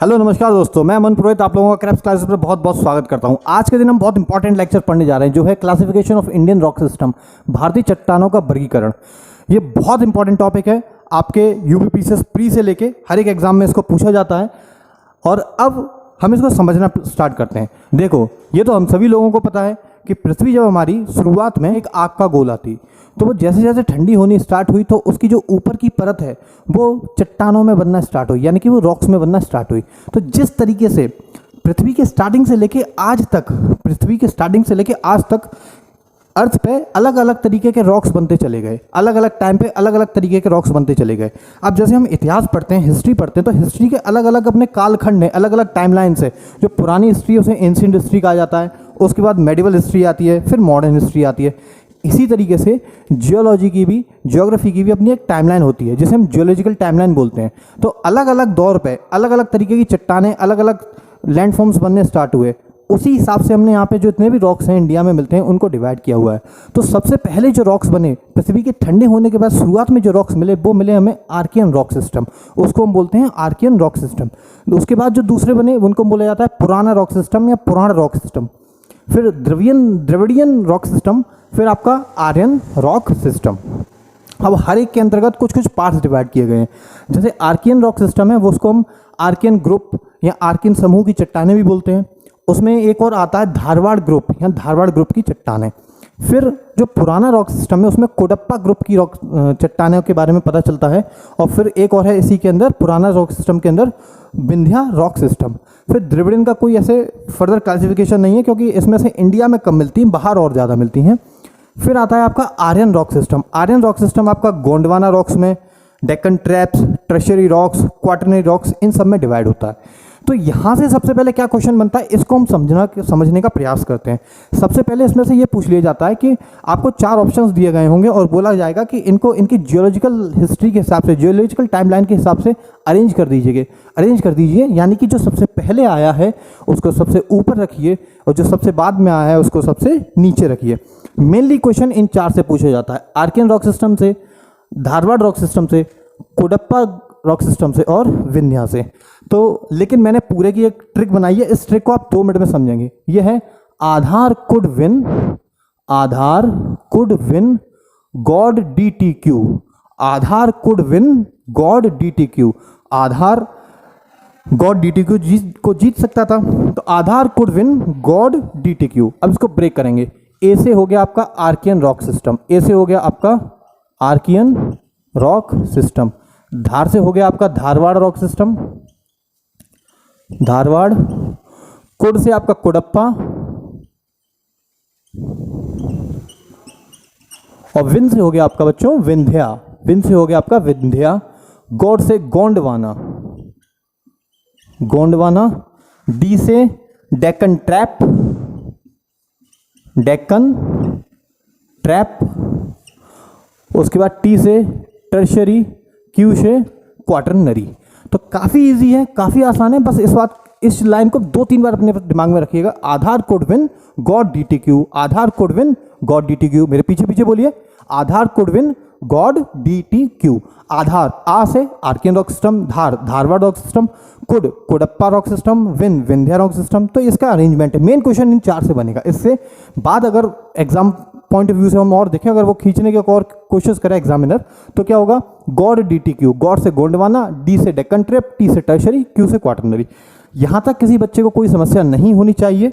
Hello नमस्कार दोस्तों, मैं अमन पुरोहित आप लोगों का क्रैप्स क्लासेस पर बहुत बहुत स्वागत करता हूं। आज के दिन हम बहुत इंपॉर्टेंट लेक्चर पढ़ने जा रहे हैं जो है classification of Indian rock system, भारतीय चट्टानों का वर्गीकरण। ये बहुत इंपॉर्टेंट टॉपिक है, आपके यूपीपीसीएस प्री से लेके हर एक एग्जाम में इसको पूछा जाता है। और अब हम इसको समझना स्टार्ट करते हैं। देखो, ये तो हम सभी लोगों को पता है कि पृथ्वी जब हमारी शुरुआत में एक आग का गोला थी, तो वो जैसे जैसे ठंडी होनी स्टार्ट हुई तो उसकी जो ऊपर की परत है वो चट्टानों में बनना स्टार्ट हुई, यानी कि वो रॉक्स में बनना स्टार्ट हुई। तो जिस तरीके से पृथ्वी के स्टार्टिंग से लेके आज तक अर्थ पे अलग अलग तरीके के रॉक्स बनते चले गए, अलग अलग टाइम पे अलग अलग तरीके के रॉक्स बनते चले गए। अब जैसे हम इतिहास पढ़ते हैं, हिस्ट्री पढ़ते हैं, तो हिस्ट्री के अलग अलग अपने कालखंड हैं, अलग अलग टाइमलाइन से। जो पुरानी हिस्ट्री है उसे एंशिएंट हिस्ट्री कहा जाता है, उसके बाद मेडिवल हिस्ट्री आती है, फिर मॉडर्न हिस्ट्री आती है। इसी तरीके से जियोलॉजी की भी, ज्योग्राफी की भी अपनी एक टाइमलाइन होती है जिसे हम जियोलॉजिकल टाइमलाइन बोलते हैं। तो अलग अलग दौर पे अलग अलग तरीके की चट्टानें, अलग अलग लैंडफॉर्म्स बनने स्टार्ट हुए। उसी हिसाब से हमने यहाँ पे जो इतने भी रॉक्स हैं इंडिया में मिलते हैं उनको डिवाइड किया हुआ है। तो सबसे पहले जो रॉक्स बने पृथ्वी के ठंडे होने के बाद शुरुआत में जो रॉक्स मिले वो मिले हमें आर्कियन रॉक सिस्टम, उसको हम बोलते हैं आर्कियन रॉक सिस्टम। उसके बाद जो दूसरे बने उनको बोला जाता है पुराना रॉक सिस्टम या पुराण रॉक सिस्टम, फिर द्रविडियन रॉक सिस्टम, फिर आपका आर्यन रॉक सिस्टम। अब हर एक के अंतर्गत कुछ कुछ पार्ट्स डिवाइड किए गए हैं। जैसे आर्कियन रॉक सिस्टम है वो उसको हम आर्कियन ग्रुप या आर्कियन समूह की चट्टानें भी बोलते हैं। उसमें एक और आता है धारवाड़ ग्रुप या धारवाड़ ग्रुप की चट्टानें। फिर जो पुराना रॉक सिस्टम है उसमें कोडप्पा ग्रुप की रॉक चट्टानों के बारे में पता चलता है। और फिर एक और है इसी के अंदर पुराना रॉक सिस्टम के अंदर विंध्या रॉक सिस्टम। फिर द्रविड़ियन का कोई ऐसे फर्दर क्लासिफिकेशन नहीं है क्योंकि इसमें से इंडिया में कम मिलती हैं, बाहर और ज़्यादा मिलती हैं। फिर आता है आपका Archean rock system. Archean rock system आपका गोंडवाना रॉक्स में, Deccan traps, tertiary rocks, quaternary rocks, इन सब में डिवाइड होता है। तो यहाँ से सबसे पहले क्या क्वेश्चन बनता है, इसको हम समझने का प्रयास करते हैं। सबसे पहले इसमें से ये पूछ लिया जाता है कि आपको 4 ऑप्शंस दिए गए होंगे और बोला जाएगा कि इनको इनकी जियोलॉजिकल हिस्ट्री के हिसाब से, जियोलॉजिकल टाइमलाइन के हिसाब से अरेंज कर दीजिए। यानी कि जो सबसे पहले आया है उसको सबसे ऊपर रखिए और जो सबसे बाद में आया है उसको सबसे नीचे रखिए। मेनली क्वेश्चन इन 4 से पूछा जाता है, आर्कियन रॉक सिस्टम से, धारवाड़ रॉक सिस्टम से, कोडप्पा रॉक सिस्टम से और विंध्या से। तो लेकिन मैंने पूरे की एक ट्रिक बनाई है, इस ट्रिक को आप 2 मिनट में समझेंगे। यह है Aadhaar could win god DTQ। Aadhaar could win god DTQ। Aadhaar god DTQ को जीत सकता था, तो Aadhaar could win god DTQ। अब इसको ब्रेक करेंगे। ए से हो गया आपका आर्कियन रॉक सिस्टम, ए से हो गया आपका आर्कियन रॉक सिस्टम। धार से हो गया आपका Dharwad rock system, Dharwad. Could say आपका कोडप्पा और विन से हो गया आपका बच्चों विंध्या, विन से हो गया आपका विंध्या। गॉड से गोंडवाना, डी से डेक्कन ट्रैप, उसके बाद टी से टर्शरी, क्यू से क्वाटरनरी। तो काफ़ी इजी है, काफ़ी आसान है। बस इस लाइन को 2-3 बार अपने दिमाग में रखिएगा। Aadhaar code win god DTQ, Aadhaar code win god DTQ। मेरे पीछे पीछे बोलिए, Aadhaar code win god DTQ। Aadhaar आ से Archean rock system, Dharwar rock system, Cuddapah rock system, Vindhya rock system. तो इसका अरेंजमेंट है। मेन क्वेश्चन इन 4 से बनेगा। इससे बाद अगर एग्जाम पॉइंट ऑफ व्यू से हम और देखें, अगर वो खींचने के और कोशिश करे एग्जामिनर, तो क्या होगा, गॉड DTQ, गॉड से गोंडवाना, डी से डेक्कन ट्रैप, टी से टर्शरी, क्यू से क्वाटरनरी। यहां तक किसी बच्चे को कोई समस्या नहीं होनी चाहिए,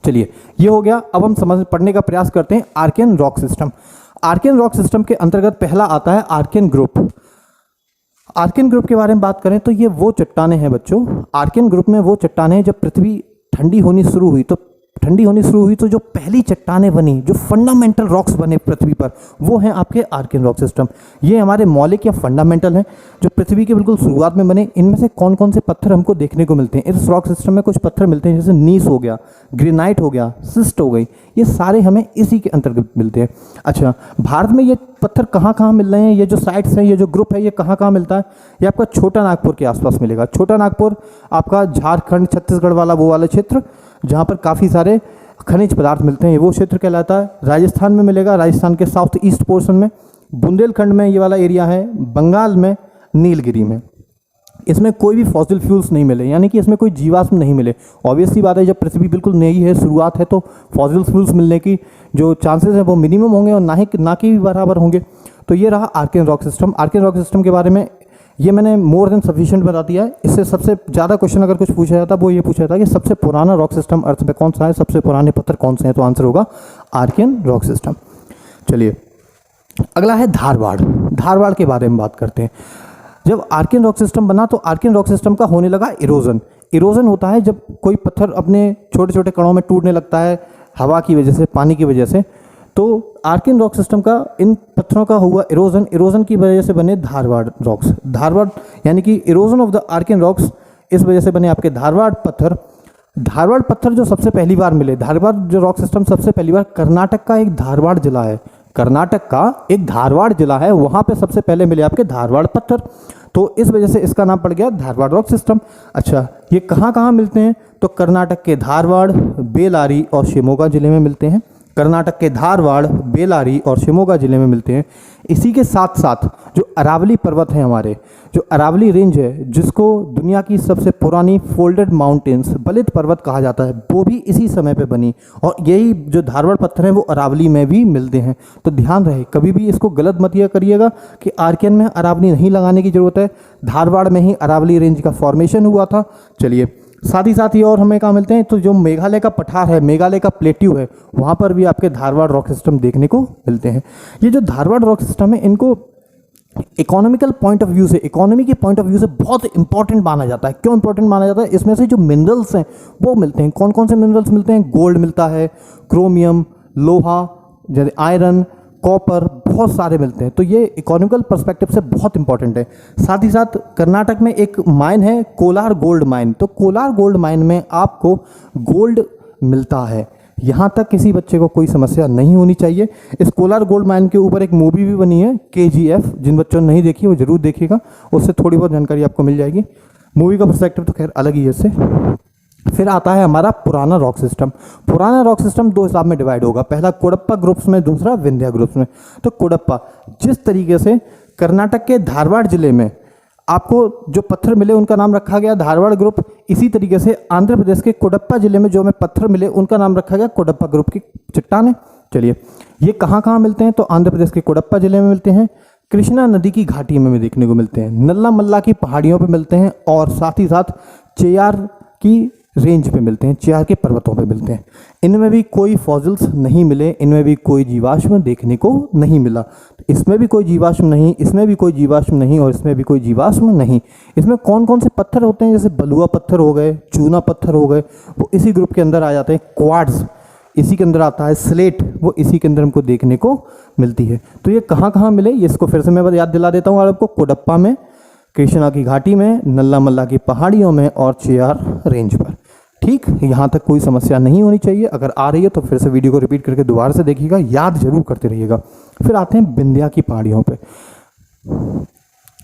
चलिए ये हो गया। अब हम पढ़ने का प्रयास करते हैं Archean rock system. Archean rock system के अंतर्गत पहला आता है आर्कियन ग्रुप। आर्कियन ग्रुप के बारे में बात करें तो ये वो चट्टानें हैं बच्चों, आर्कियन ग्रुप में वो चट्टानें जब पृथ्वी ठंडी होनी शुरू हुई तो जो पहली चट्टानें बनी, जो फंडामेंटल रॉक्स बने पृथ्वी पर, वो हैं आपके आर्कियन रॉक सिस्टम। ये हमारे मौलिक या फंडामेंटल हैं जो पृथ्वी के बिल्कुल शुरुआत में बने। इनमें से कौन कौन से पत्थर हमको देखने को मिलते हैं इस रॉक सिस्टम में? कुछ पत्थर मिलते हैं जैसे नीस हो गया, ग्रेनाइट हो गया, सिस्ट हो गई, ये सारे हमें इसी के अंतर्गत मिलते हैं। अच्छा, भारत में ये पत्थर कहाँ कहाँ मिल रहे हैं, ये जो साइट्स हैं, ये जो ग्रुप है, ये कहाँ कहाँ मिलता है? ये आपका छोटा नागपुर के आसपास मिलेगा। छोटा नागपुर आपका झारखंड, छत्तीसगढ़ वाला वो वाला क्षेत्र जहाँ पर काफ़ी सारे खनिज पदार्थ मिलते हैं, ये वो क्षेत्र कहलाता है। राजस्थान में मिलेगा, राजस्थान के साउथ ईस्ट पोर्शन में। बुंदेलखंड में ये वाला एरिया है, बंगाल में, नीलगिरी में। इसमें कोई भी फॉसिल फ्यूल्स नहीं मिले, यानी कि इसमें कोई जीवाश्म नहीं मिले। ऑब्वियस सी बात है, जब पृथ्वी बिल्कुल नई है, शुरुआत है, तो फॉसिल फ्यूल्स मिलने की जो चांसेस है वो मिनिमम होंगे और ना कि भी बराबर होंगे। तो ये रहा Archean rock system. Archean rock system के बारे में ये मैंने मोर देन सफिशिएंट बता दिया है। इससे सबसे ज़्यादा क्वेश्चन अगर कुछ पूछा जाता वो ये पूछा जाता कि सबसे पुराना रॉक सिस्टम अर्थ में कौन सा है, सबसे पुराने पत्थर कौन से हैं, तो आंसर होगा आर्कियन रॉक सिस्टम। चलिए अगला है धारवाड़। धारवाड़ के बारे में बात करते हैं। जब आर्कियन रॉक सिस्टम बना तो आर्कियन रॉक सिस्टम का होने लगा इरोजन। इरोजन होता है जब कोई पत्थर अपने छोटे छोटे कणों में टूटने लगता है हवा की वजह से, पानी की वजह से। तो आर्कियन रॉक सिस्टम का इन पत्थरों का हुआ इरोजन, इरोजन की वजह से बने धारवाड़ रॉक्स। धारवाड़ यानी कि erosion of the Archean rocks, इस वजह से बने आपके धारवाड़ पत्थर। धारवाड़ पत्थर जो सबसे पहली बार मिले, धारवाड़ जो रॉक सिस्टम सबसे पहली बार कर्नाटक का एक धारवाड़ जिला है, कर्नाटक का एक धारवाड़ जिला है, वहाँ पे सबसे पहले मिले आपके धारवाड़ पत्थर। तो इस वजह से इसका नाम पड़ गया धारवाड़ रॉक सिस्टम। अच्छा, ये कहाँ कहाँ मिलते हैं? तो कर्नाटक के धारवाड़, बेलारी और शिमोगा जिले में मिलते हैं। कर्नाटक के धारवाड़, बेलारी और शिमोगा जिले में मिलते हैं। इसी के साथ साथ जो अरावली पर्वत हैं हमारे, जो अरावली रेंज है जिसको दुनिया की सबसे पुरानी फोल्डेड माउंटेन्स बलित पर्वत कहा जाता है, वो भी इसी समय पे बनी। और यही जो धारवाड़ पत्थर हैं वो अरावली में भी मिलते हैं। तो ध्यान रहे, कभी भी इसको गलत मत ये करिएगा कि आर्कियन में अरावली नहीं लगाने की जरूरत है, धारवाड़ में ही अरावली रेंज का फॉर्मेशन हुआ था। चलिए साथ ही साथ ये और हमें कहाँ मिलते हैं, तो जो मेघालय का पठार है, मेघालय का प्लेट्यू है, वहाँ पर भी आपके धारवाड़ रॉक सिस्टम देखने को मिलते हैं। ये जो धारवाड़ रॉक सिस्टम है, इनको इकोनॉमिकल पॉइंट ऑफ व्यू से, इकोनॉमी के पॉइंट ऑफ व्यू से बहुत इंपॉर्टेंट माना जाता है। क्यों इंपॉर्टेंट माना जाता है? इसमें से जो मिनरल्स हैं वो मिलते हैं। कौन कौन से मिनरल्स मिलते हैं? गोल्ड मिलता है, क्रोमियम, लोहा, जैसे आयरन, कॉपर, बहुत सारे मिलते हैं। तो ये इकोनॉमिकल पर्सपेक्टिव से बहुत इंपॉर्टेंट है। साथ ही साथ कर्नाटक में एक माइन है कोलार गोल्ड माइन। तो कोलार गोल्ड माइन में आपको गोल्ड मिलता है। यहाँ तक किसी बच्चे को कोई समस्या नहीं होनी चाहिए। इस कोलार गोल्ड माइन के ऊपर एक मूवी भी बनी है KGF, जिन बच्चों ने नहीं देखी वो जरूर देखिएगा, उससे थोड़ी बहुत जानकारी आपको मिल जाएगी। मूवी का पर्सपेक्टिव तो खैर अलग ही है इससे। फिर आता है हमारा पुराना रॉक सिस्टम। पुराना रॉक सिस्टम दो हिसाब में डिवाइड होगा, पहला कोडप्पा ग्रुप्स में, दूसरा विंध्या ग्रुप्स में। तो कोडप्पा, जिस तरीके से कर्नाटक के धारवाड़ जिले में आपको जो पत्थर मिले उनका नाम रखा गया धारवाड़ ग्रुप, इसी तरीके से आंध्र प्रदेश के कोडप्पा जिले में जो हमें पत्थर मिले उनका नाम रखा गया कोडप्पा ग्रुप की चट्टानें। चलिए ये कहाँ कहाँ मिलते हैं? तो आंध्र प्रदेश के कोडप्पा जिले में मिलते हैं, कृष्णा नदी की घाटी में देखने को मिलते हैं, नल्ला मल्ला की पहाड़ियों पर मिलते हैं, और साथ ही साथ चेयार की रेंज पे मिलते हैं, चेयार के पर्वतों पे मिलते हैं। इनमें भी कोई फॉसिल्स नहीं मिले, इनमें भी कोई जीवाश्म देखने को नहीं मिला। इसमें भी कोई जीवाश्म नहीं, इसमें भी कोई जीवाश्म नहीं, और इसमें भी कोई जीवाश्म नहीं। इसमें कौन कौन से पत्थर होते हैं? जैसे बलुआ पत्थर हो गए, चूना पत्थर हो गए, वो इसी ग्रुप के अंदर आ जाते हैं। क्वार्ट्ज इसी के अंदर आता है, स्लेट वो इसी के अंदर हमको देखने को मिलती है। तो ये कहाँ कहाँ मिले, ये इसको फिर से मैं याद दिला देता हूँ आपको। कोडप्पा में, कृष्णा की घाटी में, नल्ला मल्ला की पहाड़ियों में, और चेयार रेंज पर। ठीक, यहाँ तक कोई समस्या नहीं होनी चाहिए। अगर आ रही है तो फिर से वीडियो को रिपीट करके दोबारा से देखिएगा, याद जरूर करते रहिएगा। फिर आते हैं विंध्या की पहाड़ियों पे,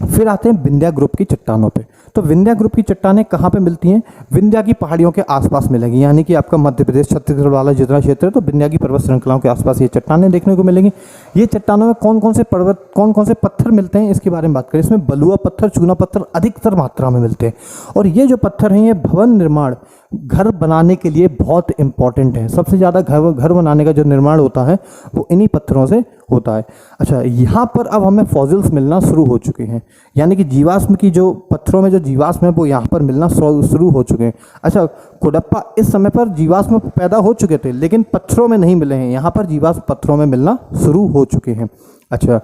फिर आते हैं विंध्या ग्रुप की चट्टानों पे। तो विंध्या ग्रुप की चट्टानें कहाँ पे मिलती हैं? विंध्या की पहाड़ियों के आसपास मिलेंगी, यानी कि आपका मध्य प्रदेश छत्तीसगढ़ वाला जितना क्षेत्र है, तो विंध्या की पर्वत श्रृंखलाओं के आसपास ये चट्टानें देखने को मिलेंगी। ये चट्टानों में कौन कौन से पर्वत, कौन कौन से पत्थर मिलते हैं, इसके बारे में बात करें। इसमें बलुआ पत्थर, चूना पत्थर अधिकतर मात्रा में मिलते हैं। और ये जो पत्थर हैं ये भवन निर्माण, घर बनाने के लिए बहुत इंपॉर्टेंट है। सबसे ज़्यादा घर बनाने का जो निर्माण होता है वो इन्हीं पत्थरों से होता है। अच्छा, यहाँ पर अब हमें फॉसिल्स मिलना शुरू हो चुके हैं, यानी कि जीवाश्म की जो पत्थरों में जो जीवाश्म है वो यहाँ पर मिलना शुरू हो चुके हैं। अच्छा, कोडप्पा इस समय पर जीवाश्म पैदा हो चुके थे लेकिन पत्थरों में नहीं मिले हैं, यहाँ पर जीवाश्म पत्थरों में मिलना शुरू हो चुके हैं। अच्छा,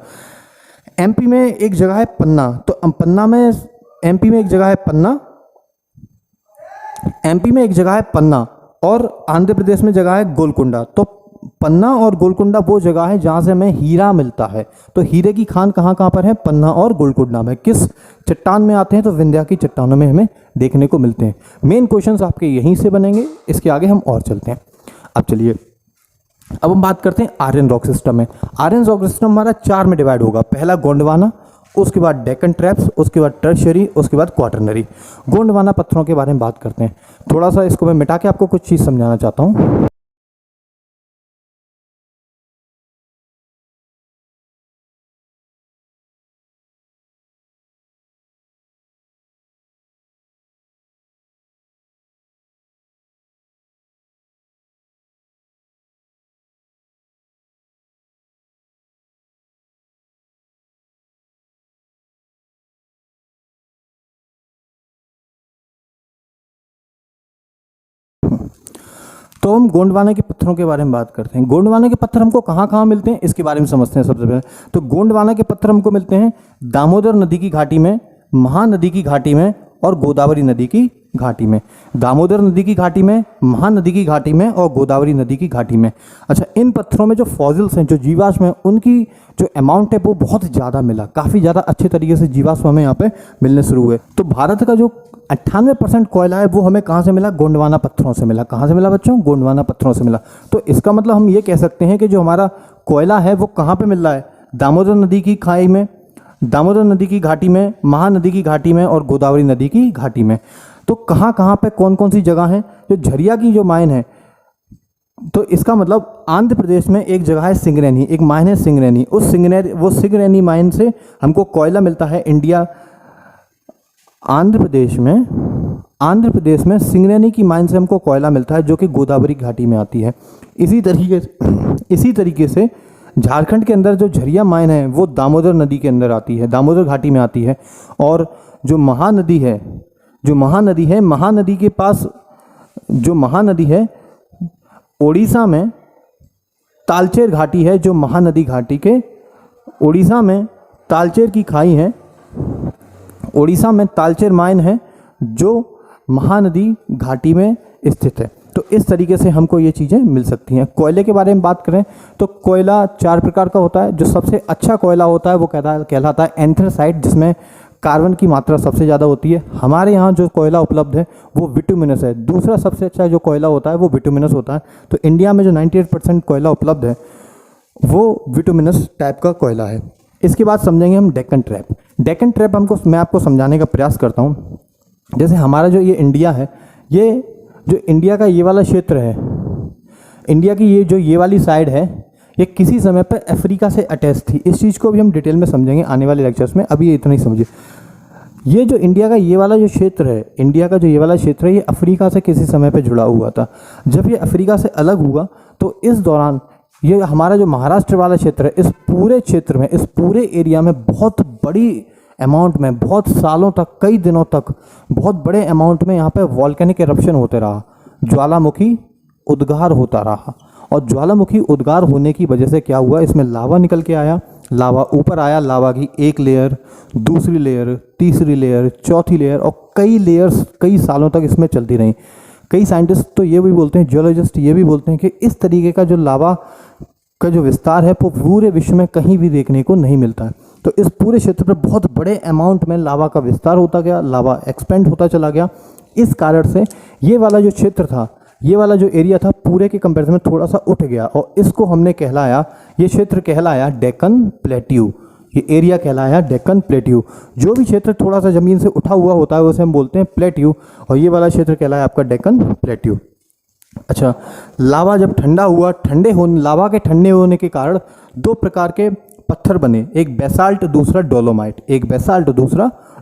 MP में एक जगह है पन्ना। तो पन्ना में, MP में एक जगह है पन्ना, MP में एक जगह है पन्ना, और आंध्र प्रदेश में जगह है गोलकुंडा। तो पन्ना और गोलकुंडा वो जगह है जहाँ से हमें हीरा मिलता है। तो हीरे की खान कहाँ कहाँ पर है? पन्ना और गोलकुंडा में। किस चट्टान में आते हैं? तो विंध्या की चट्टानों में हमें देखने को मिलते हैं। मेन क्वेश्चंस आपके यहीं से बनेंगे, इसके आगे हम और चलते हैं। अब चलिए, अब हम बात करते हैं आर्यन रॉक सिस्टम में। आर्यन रॉक सिस्टम हमारा 4 में डिवाइड होगा, पहला गोंडवाना, उसके बाद डेक्कन ट्रैप्स, उसके बाद टर्शियरी, उसके बाद क्वाटरनरी। गोंडवाना पत्थरों के बारे में बात करते हैं। थोड़ा सा इसको मैं मिटा के आपको कुछ चीज़ समझाना चाहता हूँ। तो हम गोंडवाना के पत्थरों के बारे में बात करते हैं। गोंडवाना के पत्थर हमको कहाँ कहाँ मिलते हैं इसके बारे में समझते हैं सबसे पहले। तो गोंडवाना के पत्थर हमको मिलते हैं दामोदर नदी की घाटी में, महानदी की घाटी में और गोदावरी नदी की घाटी में। दामोदर नदी की घाटी में, महानदी की घाटी में और गोदावरी नदी की घाटी में। अच्छा, इन पत्थरों में जो फॉसिल्स हैं, जो जीवाश्म हैं, उनकी जो अमाउंट है वो बहुत ज़्यादा मिला, काफ़ी ज़्यादा अच्छे तरीके से जीवाश्म हमें यहाँ पे मिलने शुरू हुए। तो भारत का जो 98% कोयला है वो हमें कहाँ से मिला? गोंडवाना पत्थरों से मिला। कहाँ से मिला बच्चों? गोंडवाना पत्थरों से मिला। तो इसका मतलब हम ये कह सकते हैं कि जो हमारा कोयला है वो कहाँ पे मिल रहा है? दामोदर नदी की खाई में, दामोदर नदी की घाटी में, महानदी की घाटी में और गोदावरी नदी की घाटी में। तो कहाँ कहाँ पे कौन कौन सी जगह है? जो झरिया की जो माइन है, तो इसका मतलब आंध्र प्रदेश में एक जगह है सिंगरैनी, एक माइन है सिंगरैनी। उस सिंगरैनी माइन से हमको कोयला मिलता है इंडिया। आंध्र प्रदेश में सिंगरैनी की माइन से हमको कोयला मिलता है जो कि गोदावरी घाटी में आती है। इसी तरीके से झारखंड के अंदर जो झरिया माइन है वो दामोदर नदी के अंदर आती है, दामोदर घाटी में आती है। और जो महानदी है, महानदी के पास जो महानदी है ओडिशा में तालचेर घाटी है। जो महानदी घाटी के ओडिशा में तालचेर की खाई है, ओडिशा में तालचेर माइन है जो महानदी घाटी में स्थित है। तो इस तरीके से हमको ये चीज़ें मिल सकती हैं। कोयले के बारे में बात करें तो कोयला 4 प्रकार का होता है। जो सबसे अच्छा कोयला होता है वो कहलाता है एंथ्रेसाइट, जिसमें कार्बन की मात्रा सबसे ज़्यादा होती है। हमारे यहाँ जो कोयला उपलब्ध है वो बिटुमिनस है। दूसरा सबसे अच्छा जो कोयला होता है वो बिटुमिनस होता है। तो इंडिया में जो 98% कोयला उपलब्ध है वो बिटुमिनस टाइप का कोयला है। इसके बाद समझेंगे हम डेक्कन ट्रैप। डेक्कन ट्रैप मैं आपको समझाने का प्रयास करता हूँ। जैसे हमारा जो ये इंडिया है, ये जो इंडिया का ये वाला क्षेत्र है, इंडिया की ये वाली साइड है, ये किसी समय पर अफ्रीका से अटैच थी। इस चीज़ को भी हम डिटेल में समझेंगे आने वाले लेक्चर्स में, अभी ये इतना ही समझिए। ये जो इंडिया का ये वाला जो क्षेत्र है, ये अफ्रीका से किसी समय पे जुड़ा हुआ था। जब ये अफ्रीका से अलग हुआ तो इस दौरान ये हमारा जो महाराष्ट्र वाला क्षेत्र है, इस पूरे क्षेत्र में, इस पूरे एरिया में बहुत बड़ी अमाउंट में, बहुत सालों तक, कई दिनों तक बहुत बड़े अमाउंट में यहाँ पे वॉल्केनिक एरप्शन होते रहा, ज्वालामुखी उद्गार होता रहा। और ज्वालामुखी उद्गार होने की वजह से क्या हुआ, इसमें लावा निकल के आया, लावा ऊपर आया, लावा की एक लेयर, दूसरी लेयर, तीसरी लेयर, चौथी लेयर और कई लेयर्स कई सालों तक इसमें चलती रहीं। कई साइंटिस्ट तो ये भी बोलते हैं, जियोलॉजिस्ट ये भी बोलते हैं कि इस तरीके का जो लावा का जो विस्तार है वो पूरे विश्व में कहीं भी देखने को नहीं मिलता है। तो इस पूरे क्षेत्र पर बहुत बड़े अमाउंट में लावा का विस्तार होता गया, लावा एक्सपेंड होता चला गया। इस कारण से ये वाला जो क्षेत्र था, ये वाला जो एरिया था, पूरे के कंपैरिजन में थोड़ा सा उठ गया और इसको हमने कहलाया, ये क्षेत्र कहलाया डेक्कन प्लेट्यू। ये एरिया कहलाया डेक्कन प्लेट्यू। जो भी क्षेत्र थोड़ा सा ज़मीन से उठा हुआ होता है उसे हम बोलते हैं प्लेट्यू, और ये वाला क्षेत्र कहलाया आपका डेक्कन प्लेट्यू। अच्छा, लावा जब ठंडा हुआ, लावा के ठंडे होने के कारण 2 प्रकार के पत्थर बने, एक बेसाल्ट, दूसरा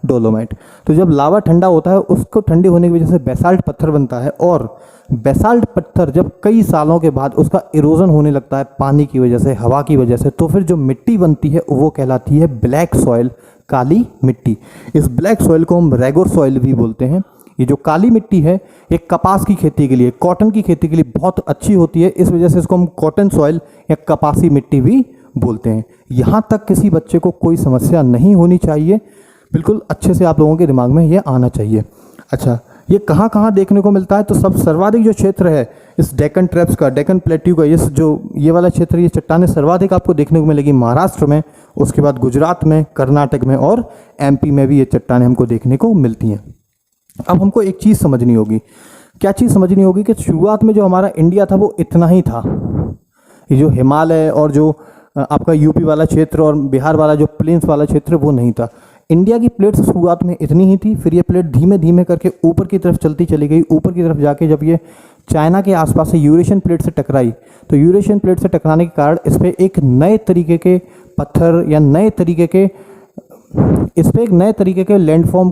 डोलोमाइट। तो जब लावा ठंडा होता है, उसको ठंडे होने की वजह से बेसाल्ट पत्थर बनता है, और बेसाल्ट पत्थर जब कई सालों के बाद उसका इरोजन होने लगता है पानी की वजह से, हवा की वजह से, तो फिर जो मिट्टी बनती है वो कहलाती है ब्लैक सॉइल, काली मिट्टी। इस ब्लैक सॉइल को हम रेगोर सॉइल भी बोलते हैं। ये जो काली मिट्टी है, ये कपास की खेती के लिए, कॉटन की खेती के लिए बहुत अच्छी होती है। इस वजह से इसको हम कॉटन सॉइल या कपासी मिट्टी भी बोलते हैं। यहाँ तक किसी बच्चे को कोई समस्या नहीं होनी चाहिए, बिल्कुल अच्छे से आप लोगों के दिमाग में ये आना चाहिए। अच्छा, ये कहाँ कहाँ देखने को मिलता है? तो सब सर्वाधिक जो क्षेत्र है इस डेक्कन ट्रैप्स का, डेक्कन प्लेट्यू का, ये वाला क्षेत्र, ये चट्टानें सर्वाधिक आपको देखने को मिलेगी महाराष्ट्र में, उसके बाद गुजरात में, कर्नाटक में और एमपी में भी ये चट्टानें हमको देखने को मिलती हैं। अब हमको एक चीज़ समझनी होगी। क्या चीज़ समझनी होगी? कि शुरुआत में जो हमारा इंडिया था वो इतना ही था। ये जो हिमालय और जो आपका यूपी वाला क्षेत्र और बिहार वाला जो प्लेन्स वाला क्षेत्र वो नहीं था। इंडिया की प्लेट्स शुरुआत में इतनी ही थी, फिर ये प्लेट धीमे धीमे करके ऊपर की तरफ चलती चली गई। ऊपर की तरफ जाके जब ये चाइना के आसपास से यूरेशियन प्लेट से टकराई, तो यूरेशियन प्लेट से टकराने के कारण इस पर एक नए तरीके के पत्थर या नए तरीके के लैंडफॉर्म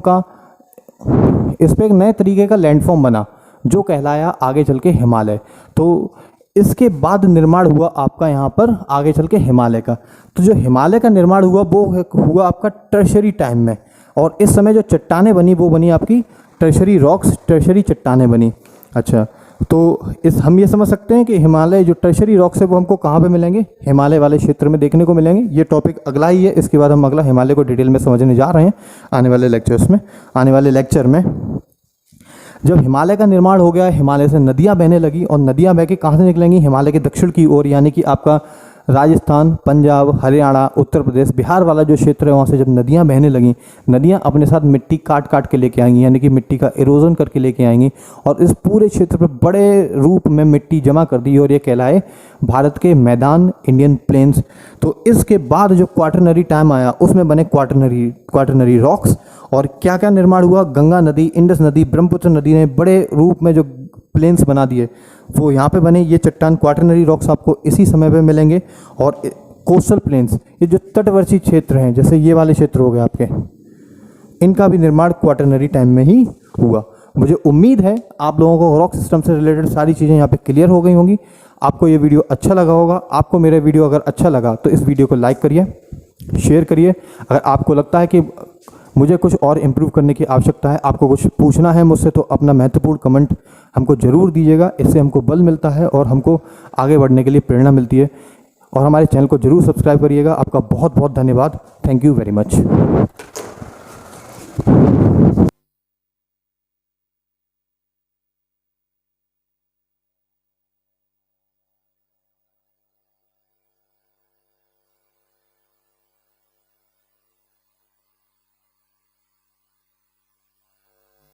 बना, जो कहलाया आगे चल के हिमालय। तो इसके बाद निर्माण हुआ आपका यहाँ पर आगे चल के हिमालय का। तो जो हिमालय का निर्माण हुआ वो हुआ आपका टर्शरी टाइम में, और इस समय जो चट्टानें बनी वो बनी आपकी टर्शरी रॉक्स, टर्शरी चट्टानें बनी। अच्छा, तो हम ये समझ सकते हैं कि हिमालय जो टर्शरी रॉक्स है वो हमको कहाँ पे मिलेंगे, हिमालय वाले क्षेत्र में देखने को मिलेंगे। ये टॉपिक अगला ही है, इसके बाद हम अगला हिमालय को डिटेल में समझने जा रहे हैं आने वाले लेक्चर में। जब हिमालय का निर्माण हो गया, हिमालय से नदियाँ बहने लगी और नदियाँ बह के कहाँ से निकलेंगी, हिमालय के दक्षिण की ओर, यानी कि आपका राजस्थान, पंजाब, हरियाणा, उत्तर प्रदेश, बिहार वाला जो क्षेत्र है वहाँ से जब नदियाँ बहने लगीं, नदियाँ अपने साथ मिट्टी काट काट के लेके आएंगी, यानी कि मिट्टी का इरोजन करके लेके आएंगी और इस पूरे क्षेत्र पर बड़े रूप में मिट्टी जमा कर दी और ये कहलाए भारत के मैदान, इंडियन प्लेन्स। तो इसके बाद जो क्वाटरनरी टाइम आया उसमें बने क्वाटरनरी रॉक्स और क्या क्या निर्माण हुआ, गंगा नदी, इंडस नदी, ब्रह्मपुत्र नदी ने बड़े रूप में जो प्लेन्स बना दिए वो यहाँ पे बने। ये चट्टान क्वाटरनरी रॉक्स आपको इसी समय पे मिलेंगे। और कोस्टल प्लेन्स, ये जो तटवर्ती क्षेत्र हैं, जैसे ये वाले क्षेत्र हो गए आपके, इनका भी निर्माण क्वाटरनरी टाइम में ही हुआ। मुझे उम्मीद है आप लोगों को रॉक सिस्टम से रिलेटेड सारी चीज़ें यहाँ पे क्लियर हो गई होंगी। आपको ये वीडियो अच्छा लगा होगा। आपको मेरा वीडियो अगर अच्छा लगा तो इस वीडियो को लाइक करिए, शेयर करिए। अगर आपको लगता है कि मुझे कुछ और इम्प्रूव करने की आवश्यकता है, आपको कुछ पूछना है मुझसे, तो अपना महत्वपूर्ण कमेंट हमको ज़रूर दीजिएगा। इससे हमको बल मिलता है और हमको आगे बढ़ने के लिए प्रेरणा मिलती है। और हमारे चैनल को ज़रूर सब्सक्राइब करिएगा। आपका बहुत बहुत धन्यवाद। Thank you very much.